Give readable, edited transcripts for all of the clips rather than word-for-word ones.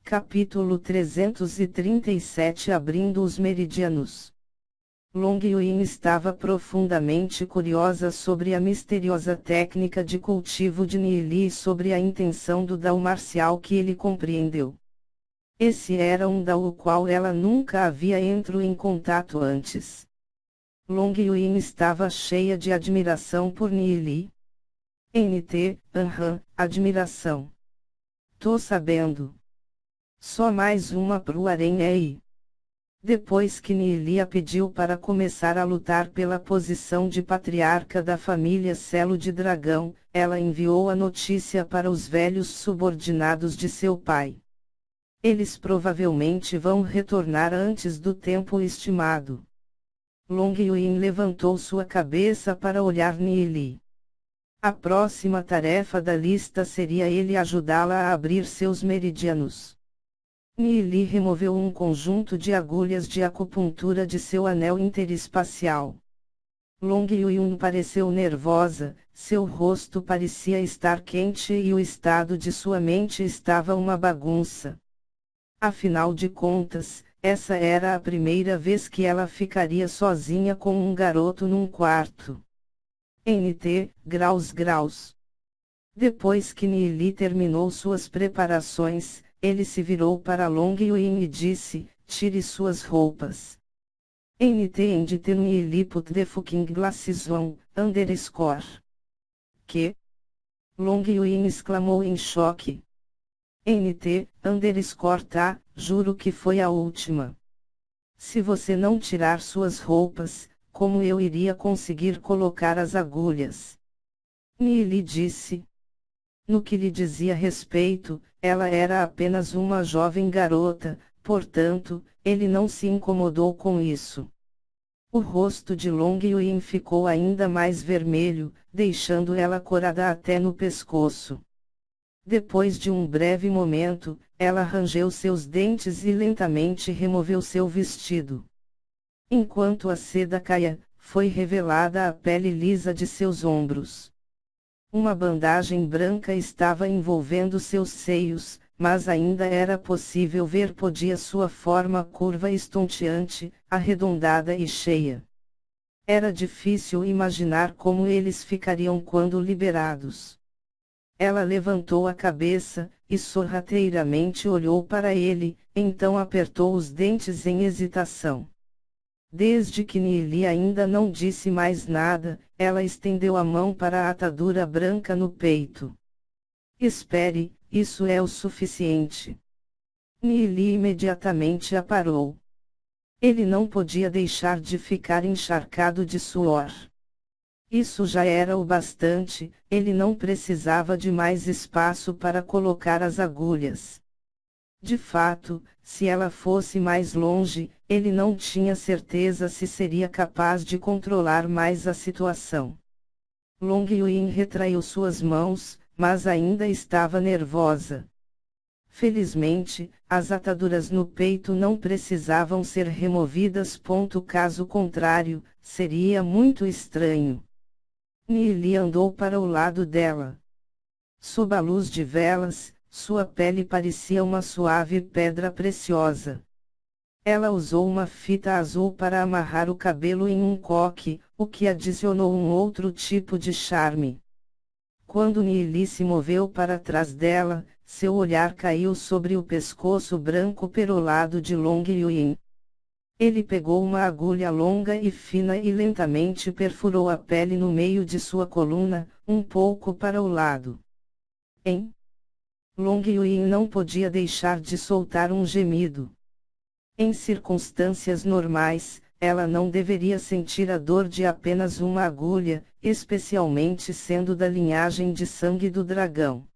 Capítulo 337 Abrindo os meridianos. Long Yuin estava profundamente curiosa sobre a misteriosa técnica de cultivo de Nili e sobre a intenção do Dao marcial que ele compreendeu. Esse era um Dao o qual ela nunca havia entrado em contato antes. Long Yuin estava cheia de admiração por Nili. Admiração. Tô sabendo. Só mais uma pro Aranhei. Depois que Nili a pediu para começar a lutar pela posição de patriarca da família Selo de Dragão, ela enviou a notícia para os velhos subordinados de seu pai. Eles provavelmente vão retornar antes do tempo estimado. Long Yuin levantou sua cabeça para olhar Nili. A próxima tarefa da lista seria ele ajudá-la a abrir seus meridianos. Nili removeu um conjunto de agulhas de acupuntura de seu anel interespacial. Long Yuin pareceu nervosa, seu rosto parecia estar quente e o estado de sua mente estava uma bagunça. Afinal de contas, essa era a primeira vez que ela ficaria sozinha com um garoto num quarto. Graus. Depois que Nili terminou suas preparações, ele se virou para Long Yuin e disse, tire suas roupas. Nili put the fucking glasses on, underscore. Que? Long Yuin exclamou em choque. Tá, juro que foi a última. Se você não tirar suas roupas, como eu iria conseguir colocar as agulhas? Nili disse. No que lhe dizia respeito, ela era apenas uma jovem garota, portanto, ele não se incomodou com isso. O rosto de Long Yuin ficou ainda mais vermelho, deixando ela corada até no pescoço. Depois de um breve momento, ela rangeu seus dentes e lentamente removeu seu vestido. Enquanto a seda caía, foi revelada a pele lisa de seus ombros. Uma bandagem branca estava envolvendo seus seios, mas ainda era possível ver sua forma curva estonteante, arredondada e cheia. Era difícil imaginar como eles ficariam quando liberados. Ela levantou a cabeça, e sorrateiramente olhou para ele, então apertou os dentes em hesitação. Desde que Nili ainda não disse mais nada, ela estendeu a mão para a atadura branca no peito. Espere, isso é o suficiente. Nili imediatamente a parou. Ele não podia deixar de ficar encharcado de suor. Isso já era o bastante, ele não precisava de mais espaço para colocar as agulhas. De fato, se ela fosse mais longe, ele não tinha certeza se seria capaz de controlar mais a situação. Long Yuin retraiu suas mãos, mas ainda estava nervosa. Felizmente, as ataduras no peito não precisavam ser removidas. Caso contrário, seria muito estranho. Nili andou para o lado dela. Sob a luz de velas, sua pele parecia uma suave pedra preciosa. Ela usou uma fita azul para amarrar o cabelo em um coque, o que adicionou um outro tipo de charme. Quando Nili se moveu para trás dela, seu olhar caiu sobre o pescoço branco perolado de Long Yuin. Ele pegou uma agulha longa e fina e lentamente perfurou a pele no meio de sua coluna, um pouco para o lado. Long Yuin não podia deixar de soltar um gemido. Em circunstâncias normais, ela não deveria sentir a dor de apenas uma agulha, especialmente sendo da linhagem de sangue do dragão.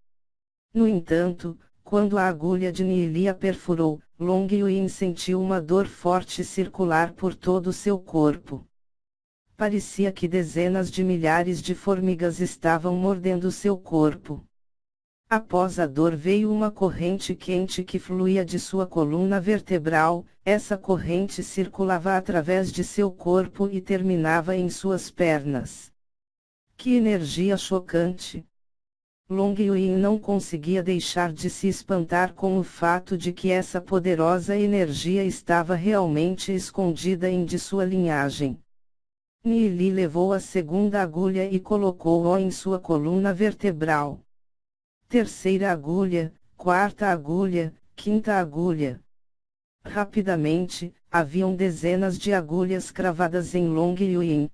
No entanto, quando a agulha de Nili a perfurou, Long Yuin sentiu uma dor forte circular por todo o seu corpo. Parecia que dezenas de milhares de formigas estavam mordendo seu corpo. Após a dor veio uma corrente quente que fluía de sua coluna vertebral, essa corrente circulava através de seu corpo e terminava em suas pernas. Que energia chocante! Long Yuan não conseguia deixar de se espantar com o fato de que essa poderosa energia estava realmente escondida em de sua linhagem. Nili levou a segunda agulha e colocou-a em sua coluna vertebral. Terceira agulha, quarta agulha, quinta agulha. Rapidamente, haviam dezenas de agulhas cravadas em Long Yuan.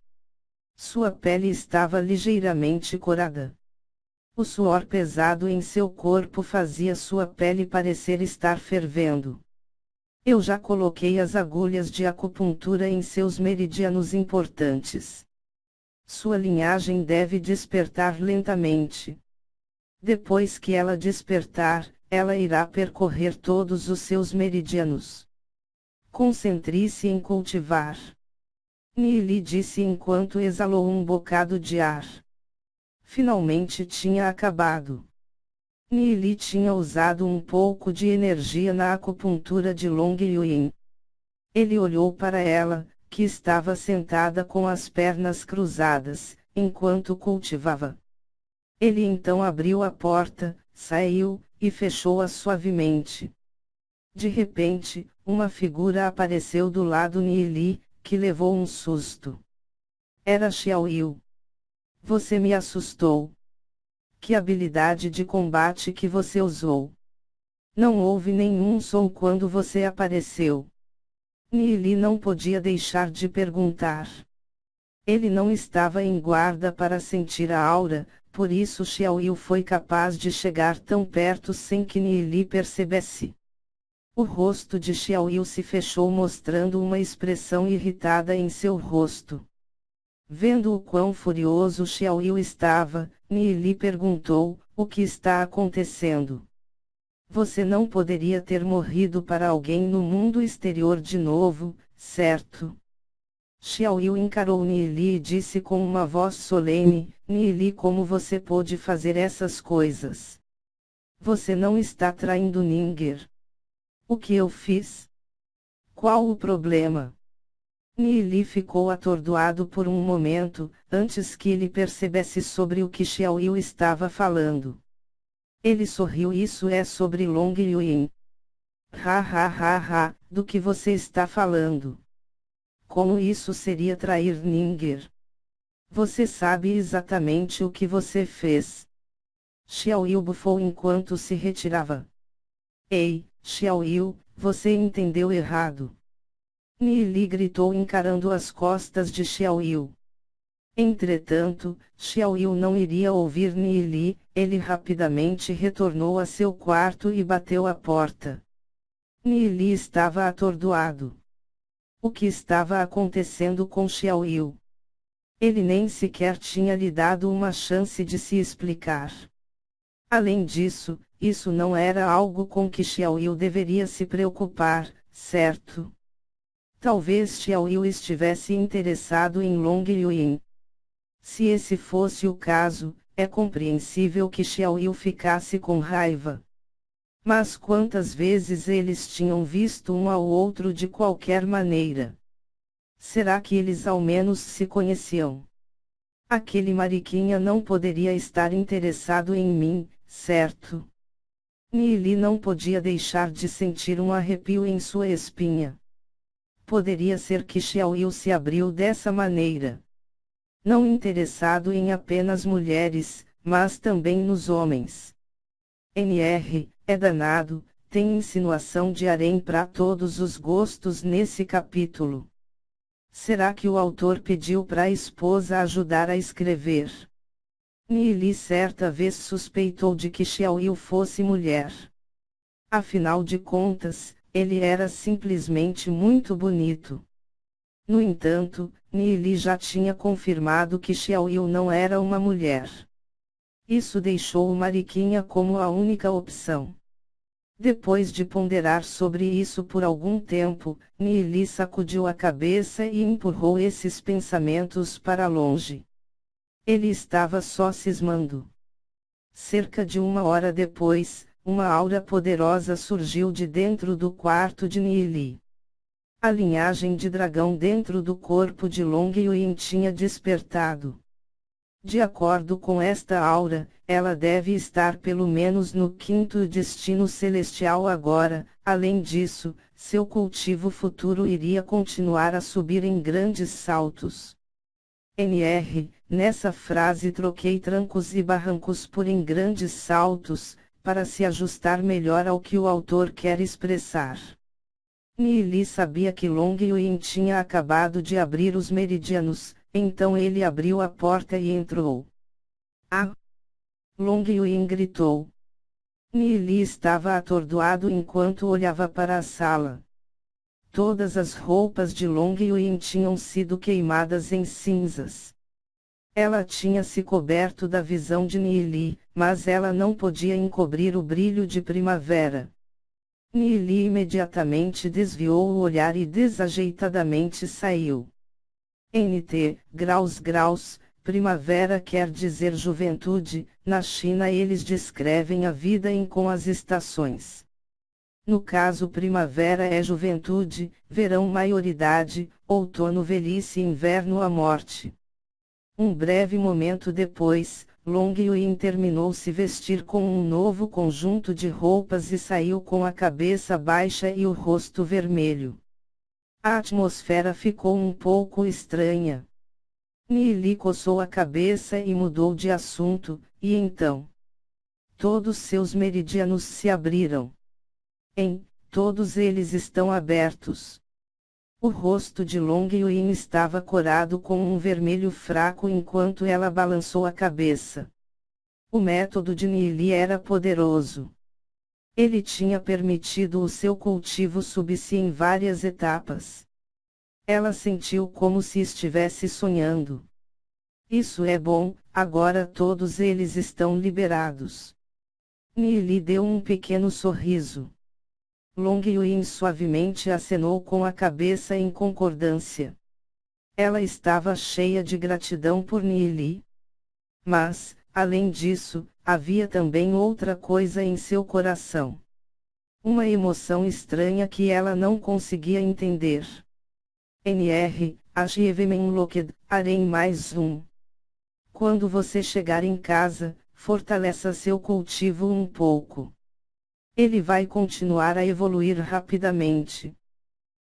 Sua pele estava ligeiramente corada. O suor pesado em seu corpo fazia sua pele parecer estar fervendo. Eu já coloquei as agulhas de acupuntura em seus meridianos importantes. Sua linhagem deve despertar lentamente. Depois que ela despertar, ela irá percorrer todos os seus meridianos. Concentre-se em cultivar. Nili disse enquanto exalou um bocado de ar. Finalmente tinha acabado. Nili tinha usado um pouco de energia na acupuntura de Long Yuan. Ele olhou para ela, que estava sentada com as pernas cruzadas, enquanto cultivava. Ele então abriu a porta, saiu, e fechou-a suavemente. De repente, uma figura apareceu do lado de Nili, que levou um susto. Era Xiao Yu. Você me assustou. Que habilidade de combate que você usou? Não houve nenhum som quando você apareceu. Nili não podia deixar de perguntar. Ele não estava em guarda para sentir a aura, por isso Xiao Yu foi capaz de chegar tão perto sem que Nili percebesse. O rosto de Xiao Yu se fechou mostrando uma expressão irritada em seu rosto. Vendo o quão furioso Xiao Yu estava, Nili perguntou, o que está acontecendo? Você não poderia ter morrido para alguém no mundo exterior de novo, certo? Xiao Yu encarou Nili e disse com uma voz solene, Nili, como você pôde fazer essas coisas? Você não está traindo Ninger. O que eu fiz? Qual o problema? Nili ficou atordoado por um momento, antes que ele percebesse sobre o que Xiao Yu estava falando. Ele sorriu. Isso é sobre Long Yuan. Ha ha ha ha, do que você está falando? Como isso seria trair Ninger? Você sabe exatamente o que você fez. Xiao Yu bufou enquanto se retirava. Ei, Xiao Yu, você entendeu errado. Nili gritou encarando as costas de Xiao Yu. Entretanto, Xiao Yu não iria ouvir Nili, ele rapidamente retornou a seu quarto e bateu a porta. Nili estava atordoado. O que estava acontecendo com Xiao Yu? Ele nem sequer tinha lhe dado uma chance de se explicar. Além disso, isso não era algo com que Xiao Yu deveria se preocupar, certo? Talvez Xiao Yu estivesse interessado em Long Yuan. Se esse fosse o caso, é compreensível que Xiao Yu ficasse com raiva. Mas quantas vezes eles tinham visto um ao outro de qualquer maneira? Será que eles ao menos se conheciam? Aquele mariquinha não poderia estar interessado em mim, certo? Nili não podia deixar de sentir um arrepio em sua espinha. Poderia ser que Xiao Yu se abriu dessa maneira. Não interessado em apenas mulheres, mas também nos homens. NR, é danado, tem insinuação de harém para todos os gostos nesse capítulo. Será que o autor pediu para a esposa ajudar a escrever? Nili certa vez suspeitou de que Xiao Yu fosse mulher. Afinal de contas, ele era simplesmente muito bonito. No entanto, Nili já tinha confirmado que Xiao Yu não era uma mulher. Isso deixou o mariquinha como a única opção. Depois de ponderar sobre isso por algum tempo, Nili sacudiu a cabeça e empurrou esses pensamentos para longe. Ele estava só cismando. Cerca de uma hora depois, uma aura poderosa surgiu de dentro do quarto de Nili. A linhagem de dragão dentro do corpo de Long Yuan tinha despertado. De acordo com esta aura, ela deve estar pelo menos no quinto destino celestial agora. Além disso, seu cultivo futuro iria continuar a subir em grandes saltos. Nessa frase troquei trancos e barrancos por em grandes saltos, para se ajustar melhor ao que o autor quer expressar. Neeli sabia que Long Yuin tinha acabado de abrir os meridianos, então ele abriu a porta e entrou. Ah! Long Yuin gritou. Neeli estava atordoado enquanto olhava para a sala. Todas as roupas de Long Yuin tinham sido queimadas em cinzas. Ela tinha se coberto da visão de Neeli, mas ela não podia encobrir o brilho de primavera. Neeli imediatamente desviou o olhar e desajeitadamente saiu. Graus, primavera quer dizer juventude. Na China eles descrevem a vida com as estações. No caso primavera é juventude, verão maioridade, outono velhice e inverno a morte. Um breve momento depois, Long Yuin terminou se vestir com um novo conjunto de roupas e saiu com a cabeça baixa e o rosto vermelho. A atmosfera ficou um pouco estranha. Neeli coçou a cabeça e mudou de assunto, e então? Todos seus meridianos se abriram. Todos eles estão abertos. O rosto de Long Yuin estava corado com um vermelho fraco enquanto ela balançou a cabeça. O método de Neeli era poderoso. Ele tinha permitido o seu cultivo subir-se em várias etapas. Ela sentiu como se estivesse sonhando. Isso é bom, agora todos eles estão liberados. Neeli deu um pequeno sorriso. Long Yuin suavemente acenou com a cabeça em concordância. Ela estava cheia de gratidão por Neeli. Mas, além disso, havia também outra coisa em seu coração. Uma emoção estranha que ela não conseguia entender. Locked, Arém mais um. Quando você chegar em casa, fortaleça seu cultivo um pouco. Ele vai continuar a evoluir rapidamente.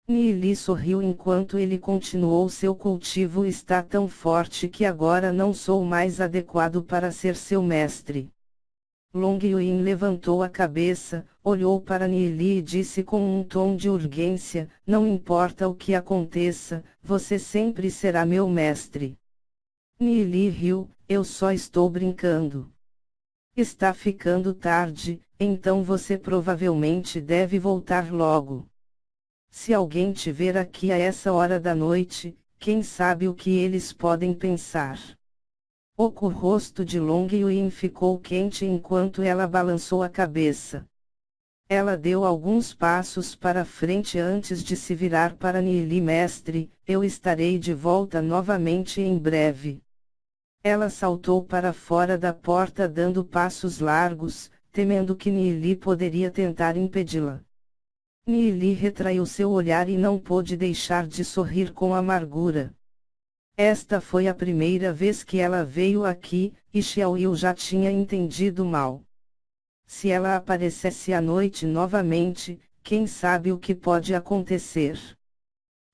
Neeli sorriu enquanto ele continuou. Seu cultivo está tão forte que agora não sou mais adequado para ser seu mestre. Long Yuin levantou a cabeça, olhou para Neeli e disse com um tom de urgência: não importa o que aconteça, você sempre será meu mestre. Neeli riu: eu só estou brincando. Está ficando tarde, então você provavelmente deve voltar logo. Se alguém te ver aqui a essa hora da noite, quem sabe o que eles podem pensar. O rosto de Long Yuin ficou quente enquanto ela balançou a cabeça. Ela deu alguns passos para frente antes de se virar para Neeli: mestre, eu estarei de volta novamente em breve. Ela saltou para fora da porta dando passos largos, temendo que Neeli poderia tentar impedi-la. Neeli retraiu seu olhar e não pôde deixar de sorrir com amargura. Esta foi a primeira vez que ela veio aqui, e Xiaoyu já tinha entendido mal. Se ela aparecesse à noite novamente, quem sabe o que pode acontecer.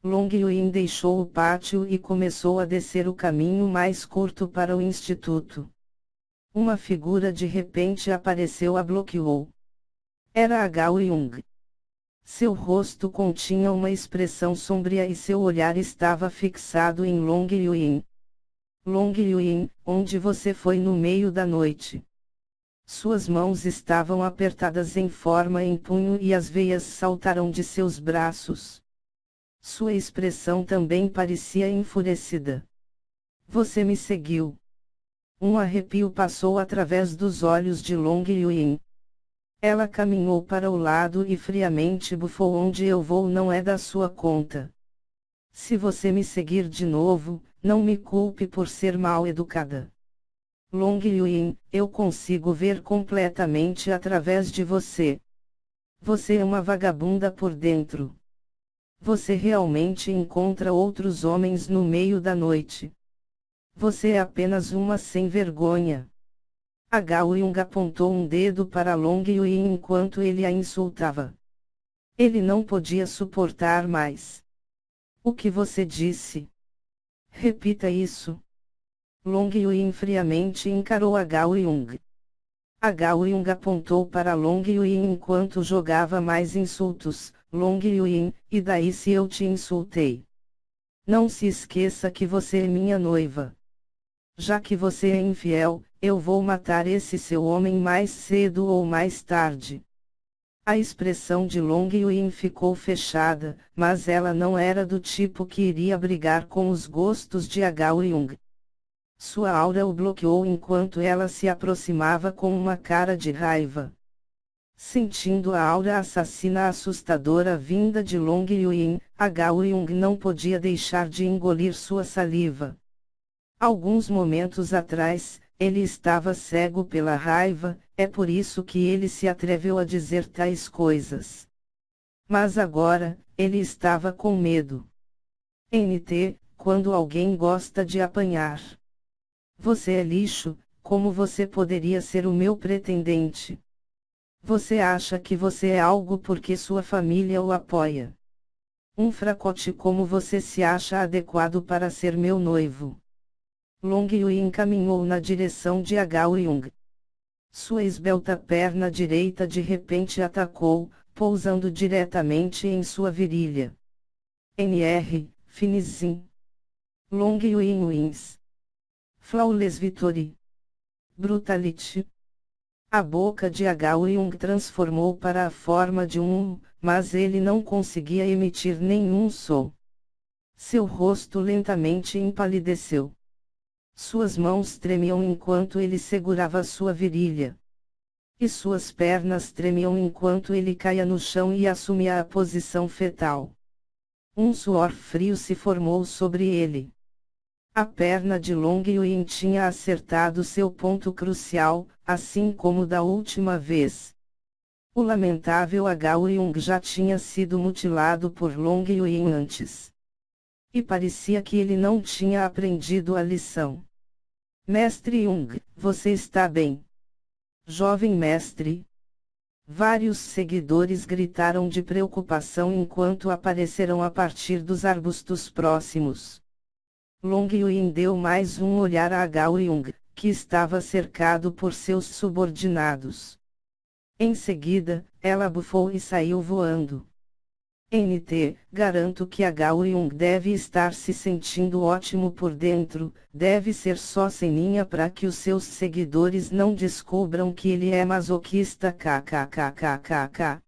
Long Yuin deixou o pátio e começou a descer o caminho mais curto para o instituto. Uma figura de repente apareceu, a bloqueou. Era a Gao Yung. Seu rosto continha uma expressão sombria e seu olhar estava fixado em Long Yuin. Long Yuin, onde você foi no meio da noite? Suas mãos estavam apertadas em forma em punho e as veias saltaram de seus braços. Sua expressão também parecia enfurecida. Você me seguiu. Um arrepio passou através dos olhos de Long Yuin. Ela caminhou para o lado e friamente bufou: onde eu vou não é da sua conta. Se você me seguir de novo, não me culpe por ser mal educada. Long Yuin, eu consigo ver completamente através de você. Você é uma vagabunda por dentro. Você realmente encontra outros homens no meio da noite. Você é apenas uma sem-vergonha. A Gao Yung apontou um dedo para Long Yui enquanto ele a insultava. Ele não podia suportar mais. O que você disse? Repita isso. Long Yui friamente encarou a Gao Yung. A Gao Yung apontou para Long Yui enquanto jogava mais insultos. Long Yui, e daí se eu te insultei? Não se esqueça que você é minha noiva. Já que você é infiel, eu vou matar esse seu homem mais cedo ou mais tarde. A expressão de Long Yui ficou fechada, mas ela não era do tipo que iria brigar com os gostos de Gao Yung. Sua aura o bloqueou enquanto ela se aproximava com uma cara de raiva. Sentindo a aura assassina assustadora vinda de Long Yui, Gao Yung não podia deixar de engolir sua saliva. Alguns momentos atrás, ele estava cego pela raiva, é por isso que ele se atreveu a dizer tais coisas. Mas agora, ele estava com medo. NT, quando alguém gosta de apanhar. Você é lixo, como você poderia ser o meu pretendente? Você acha que você é algo porque sua família o apoia? Um fracote como você se acha adequado para ser meu noivo? Long Yui encaminhou na direção de Gao Yung. Sua esbelta perna direita de repente atacou, pousando diretamente em sua virilha. NR, Finishing. Long Yui wins. Flawless Victory. Brutality. A boca de Gao Yung transformou para a forma de um, mas ele não conseguia emitir nenhum som. Seu rosto lentamente empalideceu. Suas mãos tremiam enquanto ele segurava sua virilha. E suas pernas tremiam enquanto ele caía no chão e assumia a posição fetal. Um suor frio se formou sobre ele. A perna de Long Yui tinha acertado seu ponto crucial, assim como da última vez. O lamentável Gao Yung já tinha sido mutilado por Long Yui antes. E parecia que ele não tinha aprendido a lição. Mestre Yung, você está bem? Jovem mestre. Vários seguidores gritaram de preocupação enquanto apareceram a partir dos arbustos próximos. Long Yui deu mais um olhar a Gao Yung, que estava cercado por seus subordinados. Em seguida, ela bufou e saiu voando. NT, garanto que Gao Yung deve estar se sentindo ótimo por dentro, deve ser só ceninha para que os seus seguidores não descubram que ele é masoquista kkkkkk.